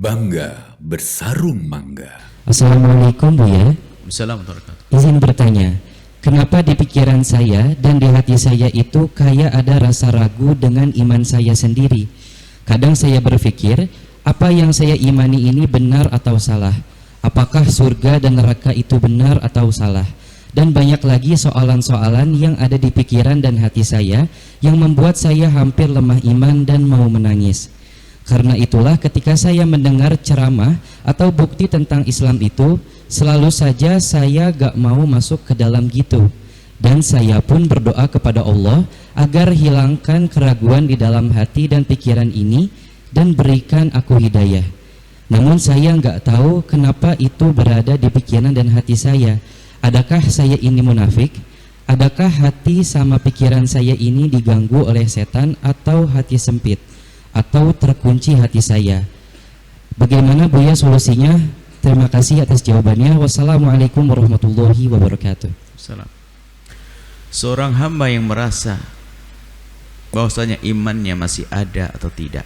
Bangga bersarung mangga. Assalamualaikum Buya. Assalamualaikum. Izin bertanya, kenapa di pikiran saya dan di hati saya itu kayak ada rasa ragu dengan iman saya sendiri? Kadang saya berpikir, apa yang saya imani ini benar atau salah? Apakah surga dan neraka itu benar atau salah? Dan banyak lagi soalan-soalan yang ada di pikiran dan hati saya yang membuat saya hampir lemah iman dan mau menangis. Karena itulah ketika saya mendengar ceramah atau bukti tentang Islam itu, selalu saja saya gak mau masuk ke dalam gitu. Dan saya pun berdoa kepada Allah agar hilangkan keraguan di dalam hati dan pikiran ini dan berikan aku hidayah. Namun saya gak tahu kenapa itu berada di pikiran dan hati saya. Adakah saya ini munafik? Adakah hati sama pikiran saya ini diganggu oleh setan atau hati sempit? Atau terkunci hati saya? Bagaimana Buya solusinya? Terima kasih atas jawabannya. Wassalamualaikum warahmatullahi wabarakatuh. Salam. Seorang hamba yang merasa bahwasanya imannya masih ada atau tidak,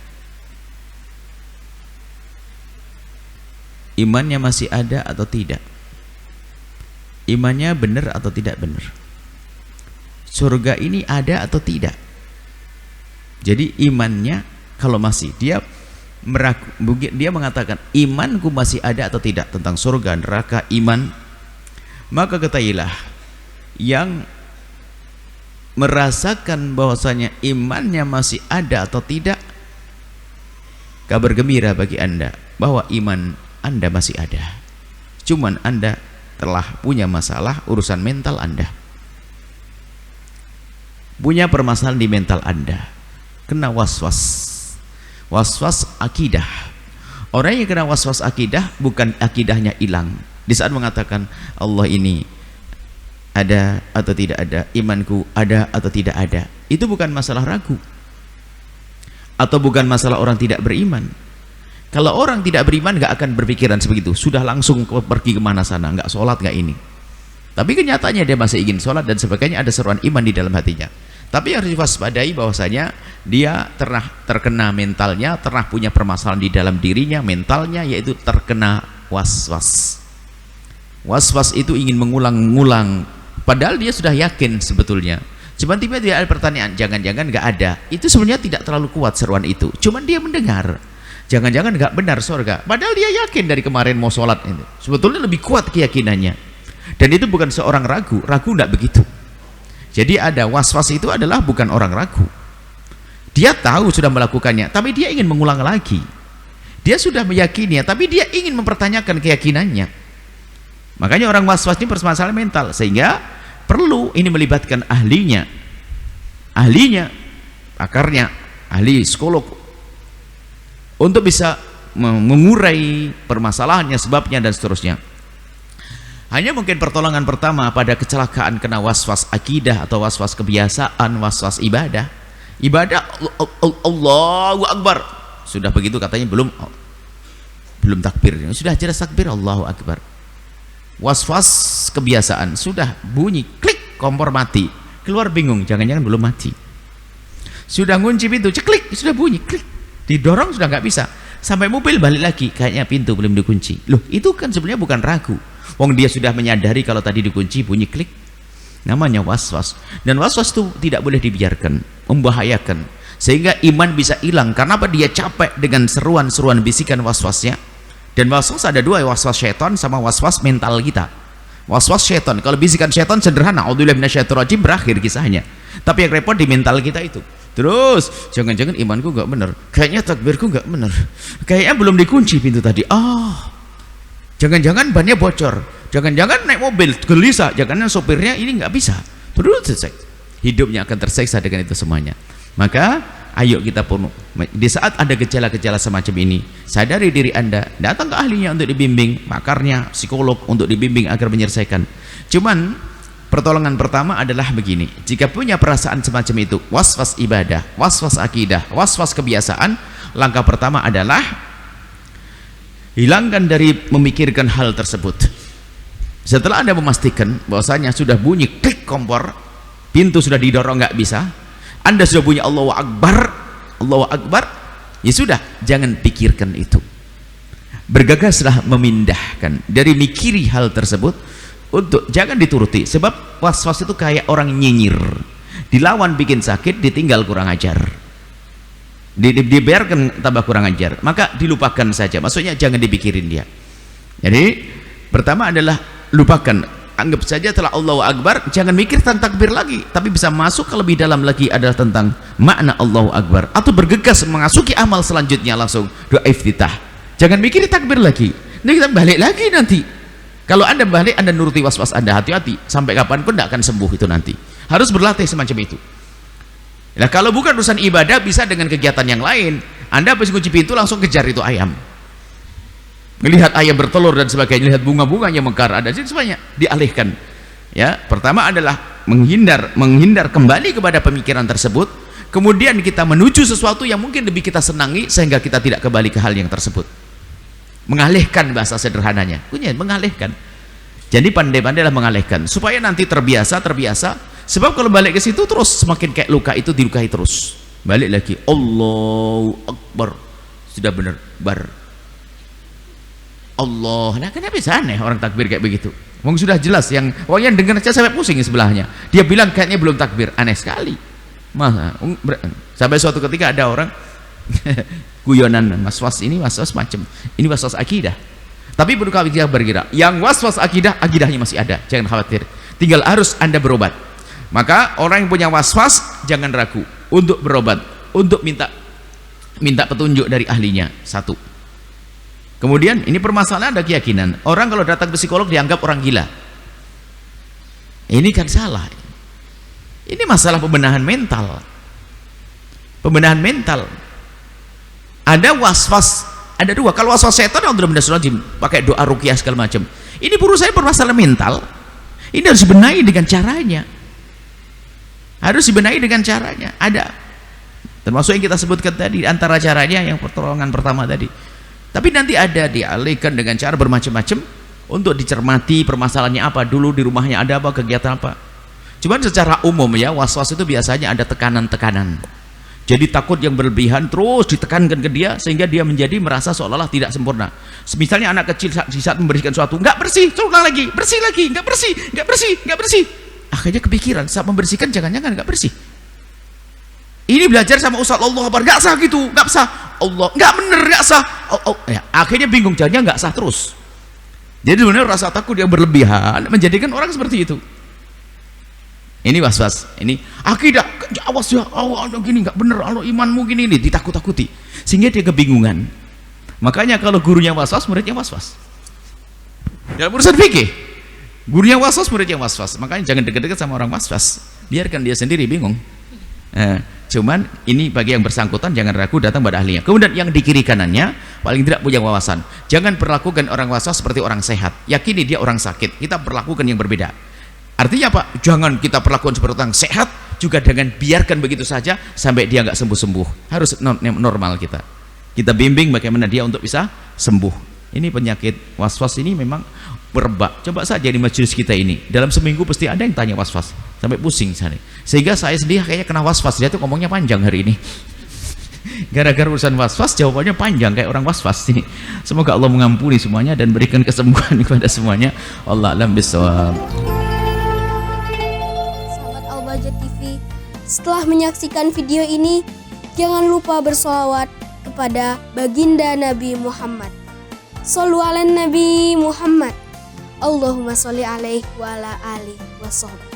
imannya masih ada atau tidak, imannya benar atau tidak benar, surga ini ada atau tidak. Jadi imannya kalau masih dia mengatakan imanku masih ada atau tidak tentang surga, neraka, iman, maka ketahuilah yang merasakan bahwasanya imannya masih ada atau tidak, kabar gembira bagi Anda bahwa iman Anda masih ada. Cuman Anda telah punya masalah urusan mental Anda, punya permasalahan di mental Anda, kena was-was akidah. Orang yang kena was-was akidah, bukan akidahnya hilang di saat mengatakan Allah ini ada atau tidak ada, imanku ada atau tidak ada. Itu bukan masalah ragu, atau bukan masalah orang tidak beriman. Kalau orang tidak beriman gak akan berpikiran sebegitu, sudah langsung pergi kemana sana, gak sholat gak ini. Tapi kenyataannya dia masih ingin sholat dan sebagainya, ada seruan iman di dalam hatinya. Tapi harus diwaspadai bahwasanya dia terkena mentalnya, pernah punya permasalahan di dalam dirinya, mentalnya, yaitu terkena was-was. Was-was itu ingin mengulang-ulang, padahal dia sudah yakin sebetulnya. Cuman tiba-tiba ada pertanyaan, jangan-jangan gak ada. Itu sebenarnya tidak terlalu kuat seruan itu, cuman dia mendengar jangan-jangan gak benar surga, padahal dia yakin dari kemarin mau sholat itu. Sebetulnya lebih kuat keyakinannya, dan itu bukan seorang ragu gak begitu. Jadi ada was-was itu adalah bukan orang ragu, dia tahu sudah melakukannya, tapi dia ingin mengulang lagi. Dia sudah meyakininya, tapi dia ingin mempertanyakan keyakinannya. Makanya orang was-was ini permasalahan mental, sehingga perlu ini melibatkan ahlinya, pakarnya, ahli psikolog, untuk bisa mengurai permasalahannya, sebabnya dan seterusnya. Hanya mungkin pertolongan pertama pada kecelakaan kena was-was akidah atau was-was kebiasaan, was-was ibadah. Allahu Akbar, sudah begitu katanya belum takbir, sudah jelas takbir Allahu Akbar. Was-was kebiasaan, sudah bunyi klik kompor mati, keluar bingung, jangan-jangan belum mati. Sudah ngunci pintu, ceklik, sudah bunyi klik, didorong sudah nggak bisa, sampai mobil balik lagi, kayaknya pintu belum dikunci. Loh, itu kan sebenarnya bukan ragu. Wong dia sudah menyadari kalau tadi dikunci, bunyi klik, namanya was-was. Dan was-was itu tidak boleh dibiarkan, membahayakan, sehingga iman bisa hilang. Karena apa? Dia capek dengan seruan-seruan bisikan was-wasnya. Dan was-was ada dua, was-was syaitan sama was-was mental kita. Was-was syaitan, kalau bisikan syaitan sederhana, a'udzubillahi minasyaitonirrajim, berakhir kisahnya. Tapi yang repot di mental kita itu. Terus jangan-jangan imanku nggak benar, kayaknya takbirku nggak benar, kayaknya belum dikunci pintu tadi, jangan-jangan bannya bocor, jangan-jangan naik mobil gelisah, jangan-jangan sopirnya ini nggak bisa. Terus hidupnya akan tersiksa dengan itu semuanya. Maka ayo kita pun di saat ada gejala-gejala semacam ini, sadari diri Anda, datang ke ahlinya untuk dibimbing, pakarnya, psikolog, untuk dibimbing agar menyelesaikan. Cuman pertolongan pertama adalah begini, jika punya perasaan semacam itu, was-was ibadah, was-was akidah, was-was kebiasaan, langkah pertama adalah hilangkan dari memikirkan hal tersebut. Setelah Anda memastikan bahwasanya sudah bunyi klik kompor, pintu sudah didorong nggak bisa, Anda sudah bunyi Allahu Akbar, ya sudah, jangan pikirkan itu. bergegaslah memindahkan dari mikiri hal tersebut untuk jangan dituruti, sebab was-was itu kayak orang nyinyir, dilawan bikin sakit, ditinggal kurang ajar, dibiarkan tambah kurang ajar, maka dilupakan saja, maksudnya jangan dipikirin dia. Jadi pertama adalah lupakan, anggap saja telah Allahu Akbar, jangan mikir tentang takbir lagi, tapi bisa masuk ke lebih dalam lagi adalah tentang makna Allahu Akbar, atau bergegas memasuki amal selanjutnya langsung doa iftitah. Jangan mikir takbir lagi, nanti kita balik lagi nanti. Kalau Anda balik, Anda nuruti was-was Anda, hati-hati, sampai kapanpun tidak akan sembuh itu nanti. Harus berlatih semacam itu. Nah, kalau bukan urusan ibadah, bisa dengan kegiatan yang lain. Anda habis kunci pintu langsung kejar itu ayam, melihat ayam bertelur dan sebagainya, lihat bunga-bunganya mekar, ada jadi semuanya dialihkan. Ya, pertama adalah menghindar kembali kepada pemikiran tersebut, kemudian kita menuju sesuatu yang mungkin lebih kita senangi sehingga kita tidak kembali ke hal yang tersebut. Mengalihkan, bahasa sederhananya, mengalihkan. Jadi pandai-pandailah mengalihkan supaya nanti terbiasa. Sebab kalau balik ke situ terus semakin kayak luka itu dilukai terus. Balik lagi, Allahu Akbar, sudah benar bar. Allah, nah kenapa bisa aneh orang takbir kayak begitu? Mungkin sudah jelas, yang orang yang dengar saja sampai pusing sebelahnya. Dia bilang kayaknya belum takbir, aneh sekali. Masa sampai suatu ketika ada orang guyonan, was-was ini was-was macam ini, was-was akidah. Tapi perlu kita berkira, yang was-was akidah, akidahnya masih ada, jangan khawatir, tinggal harus Anda berobat. Maka orang yang punya was-was jangan ragu untuk berobat, untuk minta petunjuk dari ahlinya. Satu. Kemudian ini permasalahan ada keyakinan, orang kalau datang ke psikolog dianggap orang gila. Ini kan salah. Ini masalah pembenahan mental. Pembenahan mental. Ada was-was, ada dua. Kalau was-was setan, pakai doa ruqyah segala macam. Ini saya permasalahan mental. Ini harus dibenahi dengan caranya. Harus dibenahi dengan caranya. Ada. Termasuk yang kita sebutkan tadi, antara caranya yang pertolongan pertama tadi. Tapi nanti ada dialihkan dengan cara bermacam-macam untuk dicermati permasalahannya apa dulu, di rumahnya ada apa, kegiatan apa. Cuman secara umum ya, was-was itu biasanya ada tekanan-tekanan. Jadi takut yang berlebihan terus ditekankan ke dia sehingga dia menjadi merasa seolah-olah tidak sempurna. Misalnya anak kecil di saat membersihkan sesuatu, nggak bersih, terus ulang lagi, bersih lagi, nggak bersih. Akhirnya kepikiran saat membersihkan jangan-jangan nggak bersih. Ini belajar sama Ustaz Allah Akbar, nggak sah gitu, nggak sah. Allah nggak bener, nggak sah. Ya, akhirnya bingung, jadinya nggak sah terus. Jadi sebenarnya rasa takut yang berlebihan menjadikan orang seperti itu. Ini was-was, ini akidah, awas ya, Allah gini nggak bener, Allah imanmu gini, ditakut-takuti sehingga dia kebingungan. Makanya kalau gurunya was-was, muridnya was-was. Dalam urusan fikih, gurunya was-was, muridnya was-was. Makanya jangan dekat-dekat sama orang was-was, biarkan dia sendiri bingung. Cuman ini bagi yang bersangkutan jangan ragu datang pada ahlinya. Kemudian yang di kiri kanannya paling tidak punya wawasan. Jangan perlakukan orang was-was seperti orang sehat. Yakini dia orang sakit. Kita perlakukan yang berbeda. Artinya apa? Jangan kita perlakukan seperti orang sehat, juga dengan biarkan begitu saja sampai dia nggak sembuh-sembuh. Harus normal kita bimbing bagaimana dia untuk bisa sembuh. Ini penyakit was-was ini memang berebak. Coba saja di majelis kita ini dalam seminggu pasti ada yang tanya was-was sampai pusing sana. Sehingga saya sendiri kayaknya kena was-was, dia tuh ngomongnya panjang hari ini. Gara-gara urusan was-was jawabannya panjang kayak orang was-was ini. Semoga Allah mengampuni semuanya dan berikan kesembuhan kepada semuanya. Wallahu a'lam bishawab. TV. Setelah menyaksikan video ini, jangan lupa bersolawat kepada baginda Nabi Muhammad. Shollu ala Nabi Muhammad. Allahumma sholli alaihi wa ala alihi wa sahbihi.